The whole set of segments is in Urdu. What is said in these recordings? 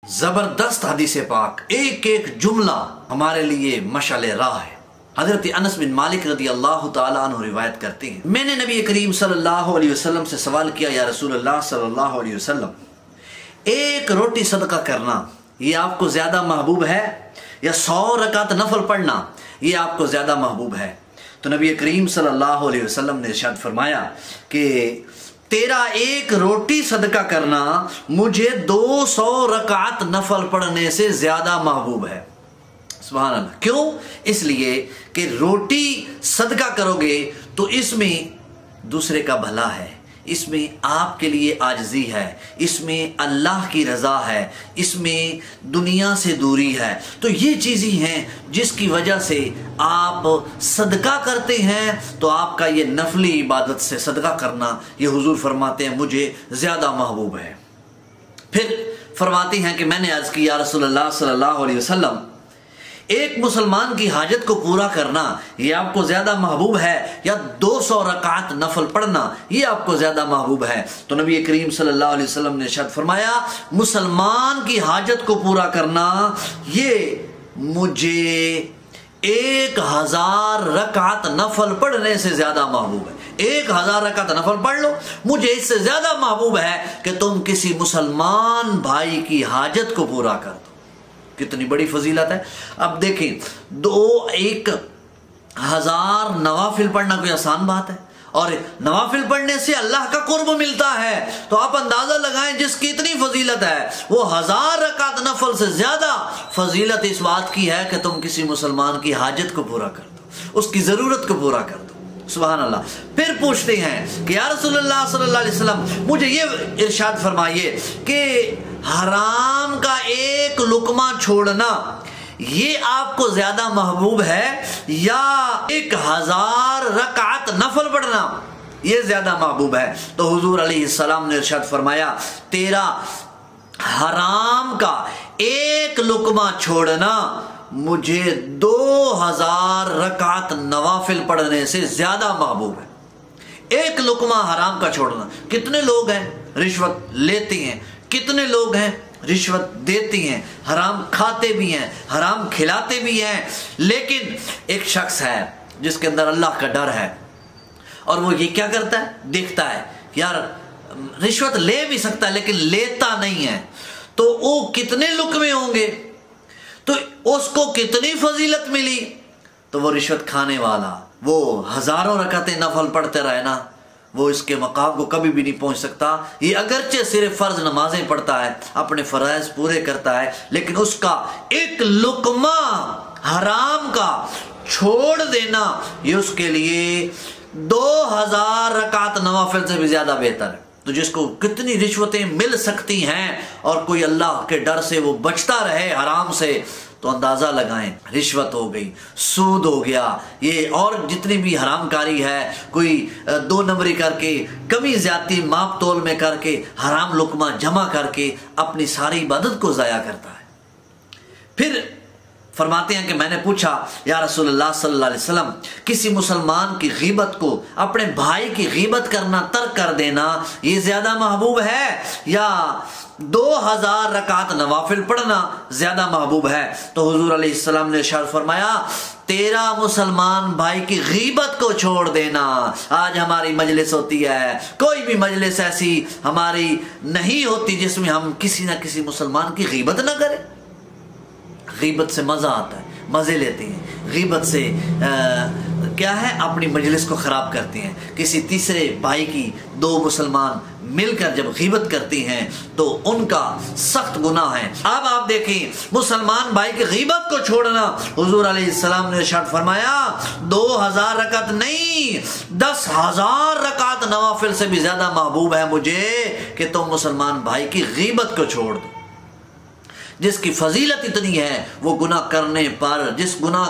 زبردست حدیث پاک، ایک ایک جملہ ہمارے لیے مشعل راہ ہے۔ حضرت انس بن مالک رضی اللہ تعالیٰ عنہ روایت کرتے ہیں، میں نے نبی کریم صلی اللہ علیہ وسلم سے سوال کیا، یا رسول اللہ صلی اللہ علیہ وسلم، ایک روٹی صدقہ کرنا یہ آپ کو زیادہ محبوب ہے یا 100 رکعت نفل پڑھنا یہ آپ کو زیادہ محبوب ہے؟ تو نبی کریم صلی اللہ علیہ وسلم نے ارشاد فرمایا کہ تیرا ایک روٹی صدقہ کرنا مجھے 200 رکعت نفل پڑھنے سے زیادہ محبوب ہے۔ سبحان اللہ۔ کیوں؟ اس لیے کہ روٹی صدقہ کرو گے تو اس میں دوسرے کا بھلا ہے، اس میں آپ کے لیے عاجزی ہے، اس میں اللہ کی رضا ہے، اس میں دنیا سے دوری ہے۔ تو یہ چیزیں ہیں جس کی وجہ سے آپ صدقہ کرتے ہیں، تو آپ کا یہ نفلی عبادت سے صدقہ کرنا یہ حضور فرماتے ہیں مجھے زیادہ محبوب ہے۔ پھر فرماتے ہیں کہ میں نے عرض کی، یا رسول اللہ صلی اللہ علیہ وسلم، ایک مسلمان کی حاجت کو پورا کرنا یہ آپ کو زیادہ محبوب ہے یا 200 رکعت نفل پڑھنا یہ آپ کو زیادہ محبوب ہے؟ تو نبی کریم صلی اللہ علیہ وسلم نے ارشاد فرمایا، مسلمان کی حاجت کو پورا کرنا یہ مجھے 1000 رکعت نفل پڑھنے سے زیادہ محبوب ہے۔ 1000 رکعت نفل پڑھ لو، مجھے اس سے زیادہ محبوب ہے کہ تم کسی مسلمان بھائی کی حاجت کو پورا کر دو۔ کتنی بڑی فضیلت ہے۔ اب دیکھیں، 1000 نوافل پڑھنا کوئی آسان بات ہے، اور نوافل پڑھنے سے اللہ کا قرب ملتا ہے، تو آپ اندازہ لگائیں جس کی اتنی فضیلت ہے، وہ 1000 رکعت نفل سے زیادہ فضیلت اس بات کی ہے کہ تم کسی مسلمان کی حاجت کو پورا کر دو، اس کی ضرورت کو پورا کر دو۔ سبحان اللہ۔ پھر پوچھتے ہیں کہ یا رسول اللہ صلی اللہ علیہ وسلم، مجھے یہ ارشاد فرمائیے کہ حرام کا ایک لقمہ چھوڑنا یہ آپ کو زیادہ محبوب ہے یا 1000 رکعت نفل پڑھنا یہ زیادہ محبوب ہے؟ تو حضور علیہ السلام نے ارشاد فرمایا، تیرا حرام کا ایک لقمہ چھوڑنا مجھے 2000 رکعت نوافل پڑھنے سے زیادہ محبوب ہے۔ ایک لقمہ حرام کا چھوڑنا۔ کتنے لوگ ہیں رشوت لیتے ہیں، کتنے لوگ ہیں رشوت دیتے ہیں، حرام کھاتے بھی ہیں، حرام کھلاتے بھی ہیں، لیکن ایک شخص ہے جس کے اندر اللہ کا ڈر ہے، اور وہ یہ کیا کرتا ہے، دیکھتا ہے یار رشوت لے بھی سکتا ہے لیکن لیتا نہیں ہے، تو وہ کتنے لقمے ہوں گے، تو اس کو کتنی فضیلت ملی؟ تو وہ رشوت کھانے والا وہ ہزاروں رکعتیں نفل پڑھتے رہے نا، وہ اس کے مقام کو کبھی بھی نہیں پہنچ سکتا۔ یہ اگرچہ صرف فرض نمازیں پڑھتا ہے، اپنے فرائض پورے کرتا ہے، لیکن اس کا ایک لقمہ حرام کا چھوڑ دینا یہ اس کے لیے 2000 رکعت نوافل سے بھی زیادہ بہتر ہے۔ تو جس کو کتنی رشوتیں مل سکتی ہیں اور کوئی اللہ کے ڈر سے وہ بچتا رہے حرام سے، تو اندازہ لگائیں، رشوت ہو گئی، سود ہو گیا، یہ اور جتنی بھی حرام کاری ہے، کوئی 2 نمبری کر کے، کمی زیادتی ماپ تول میں کر کے، حرام لقمہ جمع کر کے اپنی ساری عبادت کو ضائع کرتا ہے۔ پھر فرماتے ہیں کہ میں نے پوچھا، یا رسول اللہ صلی اللہ علیہ وسلم، کسی مسلمان کی غیبت کو، اپنے بھائی کی غیبت کرنا ترک کر دینا یہ زیادہ محبوب ہے یا 2000 رکعت نوافل پڑھنا زیادہ محبوب ہے؟ تو حضور علیہ السلام نے ارشاد فرمایا، تیرا مسلمان بھائی کی غیبت کو چھوڑ دینا۔ آج ہماری مجلس ہوتی ہے، کوئی بھی مجلس ایسی ہماری نہیں ہوتی جس میں ہم کسی نہ کسی مسلمان کی غیبت نہ کریں۔ غیبت سے مزہ آتا ہے، مزے لیتے ہیں، غیبت سے کیا ہے، اپنی مجلس کو خراب کرتے ہیں۔ کسی تیسرے بھائی کی 2 مسلمان مل کر جب غیبت کرتی ہیں تو ان کا سخت گناہ ہے۔ اب آپ دیکھیں، مسلمان بھائی کی غیبت کو چھوڑنا، حضور علیہ السلام نے ارشاد فرمایا 2000 رکعت نہیں 10,000 رکعت نوافل سے بھی زیادہ محبوب ہے مجھے کہ تم مسلمان بھائی کی غیبت کو چھوڑ دو۔ جس کی فضیلت اتنی ہے وہ گناہ کرنے پر، جس گناہ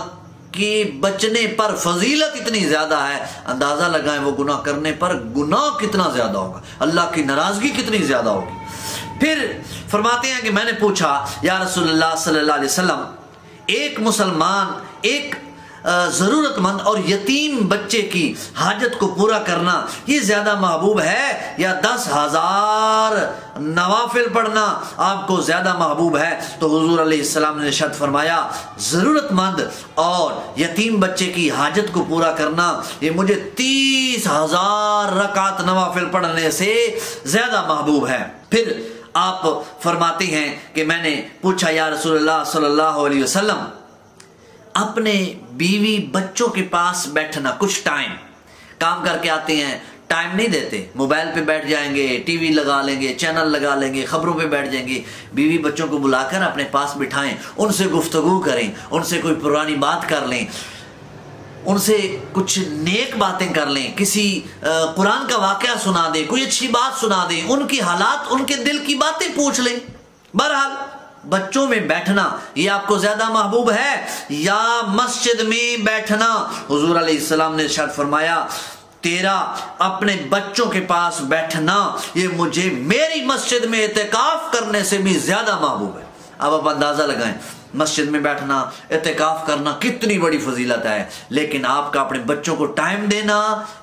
کی بچنے پر فضیلت اتنی زیادہ ہے، اندازہ لگائیں وہ گناہ کرنے پر گناہ کتنا زیادہ ہوگا، اللہ کی ناراضگی کتنی زیادہ ہوگی۔ پھر فرماتے ہیں کہ میں نے پوچھا، یا رسول اللہ صلی اللہ علیہ وسلم، ایک مسلمان ایک ضرورت مند اور یتیم بچے کی حاجت کو پورا کرنا یہ زیادہ محبوب ہے یا 10,000 نوافل پڑھنا آپ کو زیادہ محبوب ہے؟ تو حضور علیہ السلام نے ارشاد فرمایا ضرورت مند اور یتیم بچے کی حاجت کو پورا کرنا یہ مجھے 30,000 رکعت نوافل پڑھنے سے زیادہ محبوب ہے۔ پھر آپ فرماتے ہیں کہ میں نے پوچھا یا رسول اللہ صلی اللہ علیہ وسلم، اپنے بیوی بچوں کے پاس بیٹھنا، کچھ ٹائم کام کر کے آتے ہیں، ٹائم نہیں دیتے، موبائل پہ بیٹھ جائیں گے، ٹی وی لگا لیں گے، چینل لگا لیں گے، خبروں پہ بیٹھ جائیں گے۔ بیوی بچوں کو بلا کر اپنے پاس بٹھائیں، ان سے گفتگو کریں، ان سے کوئی پرانی بات کر لیں، ان سے کچھ نیک باتیں کر لیں، کسی قرآن کا واقعہ سنا دیں، کوئی اچھی بات سنا دیں، ان کی حالات، ان کے دل کی باتیں پوچھ لیں۔ بہرحال بچوں میں بیٹھنا یہ آپ کو زیادہ محبوب ہے یا مسجد میں بیٹھنا؟ حضور علیہ السلام نے ارشاد فرمایا تیرا اپنے بچوں کے پاس بیٹھنا یہ مجھے میری مسجد میں اعتکاف کرنے سے بھی زیادہ محبوب ہے۔ اب آپ اندازہ لگائیں، مسجد میں بیٹھنا، اعتکاف کرنا کتنی بڑی فضیلت ہے، لیکن آپ کا اپنے بچوں کو ٹائم دینا،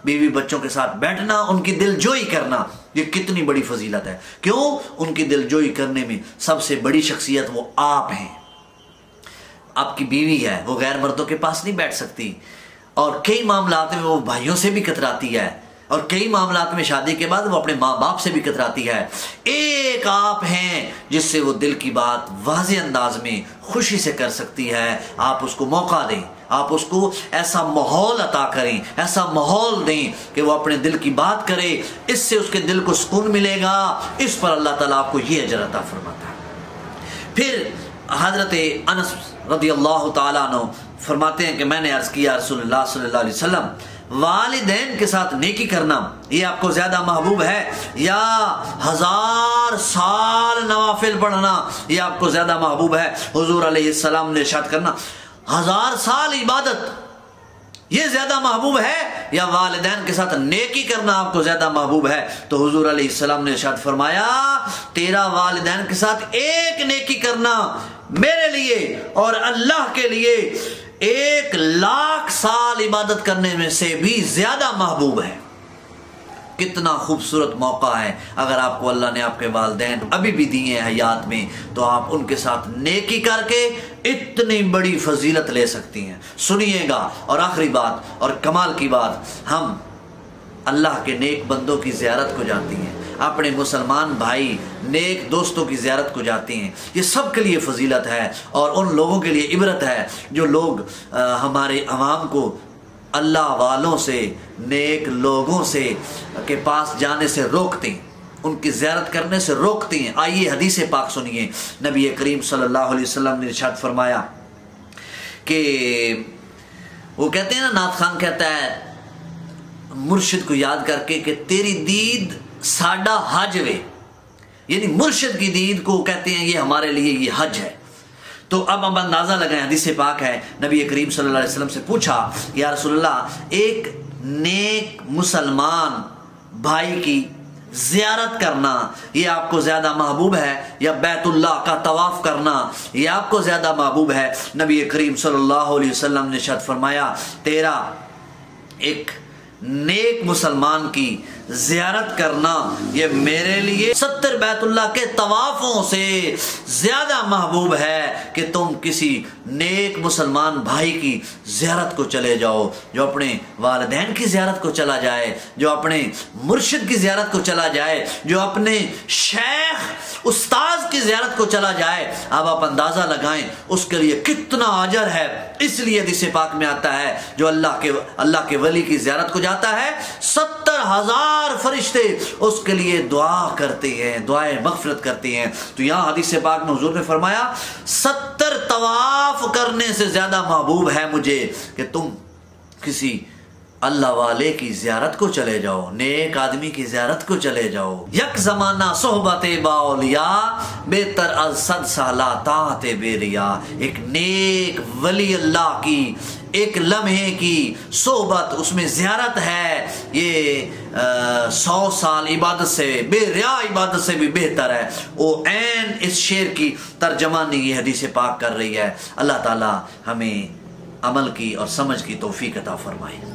بیوی بچوں کے ساتھ بیٹھنا، ان کی دل جوئی کرنا یہ کتنی بڑی فضیلت ہے۔ کیوں؟ ان کی دل جوئی کرنے میں سب سے بڑی شخصیت وہ آپ ہیں۔ آپ کی بیوی ہے، وہ غیر مردوں کے پاس نہیں بیٹھ سکتی، اور کئی معاملات میں وہ بھائیوں سے بھی کتراتی ہے، اور کئی معاملات میں شادی کے بعد وہ اپنے ماں باپ سے بھی کتراتی ہے۔ ایک آپ ہیں جس سے وہ دل کی بات واضح انداز میں خوشی سے کر سکتی ہے۔ آپ اس کو موقع دیں، آپ اس کو ایسا ماحول عطا کریں، ایسا ماحول دیں کہ وہ اپنے دل کی بات کرے، اس سے اس کے دل کو سکون ملے گا، اس پر اللہ تعالیٰ آپ کو یہ اجر عطا فرماتا ہے۔ پھر حضرت انس رضی اللہ تعالیٰ عنہ فرماتے ہیں کہ میں نے عرض کیا رسول اللہ صلی اللہ علیہ وسلم، والدین کے ساتھ نیکی کرنا یہ آپ کو زیادہ محبوب ہے یا 1000 سال نوافل پڑھنا یہ آپ کو زیادہ محبوب ہے؟ حضور علیہ السلام نے ارشاد کرنا 1000 سال عبادت یہ زیادہ محبوب ہے یا والدین کے ساتھ نیکی کرنا آپ کو زیادہ محبوب ہے؟ تو حضور علیہ السلام نے ارشاد فرمایا تیرا والدین کے ساتھ ایک نیکی کرنا میرے لیے اور اللہ کے لیے 1,00,000 سال عبادت کرنے میں سے بھی زیادہ محبوب ہے۔ کتنا خوبصورت موقع ہے، اگر آپ کو اللہ نے آپ کے والدین ابھی بھی دیے ہیں حیات میں تو آپ ان کے ساتھ نیکی کر کے اتنی بڑی فضیلت لے سکتی ہیں۔ سنیے گا، اور آخری بات اور کمال کی بات، ہم اللہ کے نیک بندوں کی زیارت کو جاتی ہیں، اپنے مسلمان بھائی نیک دوستوں کی زیارت کو جاتی ہیں، یہ سب کے لیے فضیلت ہے اور ان لوگوں کے لیے عبرت ہے جو لوگ ہمارے عوام کو اللہ والوں سے، نیک لوگوں سے کے پاس جانے سے روکتے ہیں، ان کی زیارت کرنے سے روکتے ہیں۔ آئیے حدیث پاک سنیے، نبی کریم صلی اللہ علیہ وسلم نے ارشاد فرمایا کہ وہ کہتے ہیں نا، نعت خان کہتا ہے مرشد کو یاد کر کے کہ تیری دید ساڈا حج وے، یعنی مرشد کی دید کو کہتے ہیں یہ ہمارے لیے یہ حج ہے۔ تو اب ہم اندازہ لگائیں، حدیث پاک ہے، نبی کریم صلی اللہ علیہ وسلم سے پوچھا یا رسول اللہ ایک نیک مسلمان بھائی کی زیارت کرنا یہ آپ کو زیادہ محبوب ہے یا بیت اللہ کا طواف کرنا یہ آپ کو زیادہ محبوب ہے؟ نبی کریم صلی اللہ علیہ وسلم نے ارشاد فرمایا تیرا ایک نیک مسلمان کی زیارت کرنا یہ میرے لیے 70 بیت اللہ کے طوافوں سے زیادہ محبوب ہے کہ تم کسی نیک مسلمان بھائی کی زیارت کو چلے جاؤ، جو اپنے والدین کی زیارت کو چلا جائے، جو اپنے مرشد کی زیارت کو چلا جائے، جو اپنے شیخ استاذ کی زیارت کو چلا جائے۔ اب آپ اندازہ لگائیں اس کے لیے کتنا اجر ہے۔ اس لیے حدیث پاک میں آتا ہے جو اللہ کے ولی کی زیارت کو جاتا ہے 70,000 فرشتے اس کے لیے دعا کرتے ہیں، دعائیں مغفرت کرتے ہیں۔ تو یہاں حدیث پاک میں حضور نے فرمایا 70 طواف کرنے سے زیادہ محبوب ہے مجھے کہ تم کسی اللہ والے کی زیارت کو چلے جاؤ، نیک آدمی کی زیارت کو چلے جاؤ۔ یک زمانہ صحبت باولیاء بہتر از 100 سالہ طاعت بے ریا۔ ایک نیک ولی اللہ کی ایک لمحے کی صحبت، اس میں زیارت ہے، یہ 100 سال عبادت سے، بے ریا عبادت سے بھی بہتر ہے۔ وہ عین اس شعر کی ترجمانی یہ حدیث پاک کر رہی ہے۔ اللہ تعالی ہمیں عمل کی اور سمجھ کی توفیق عطا فرمائے۔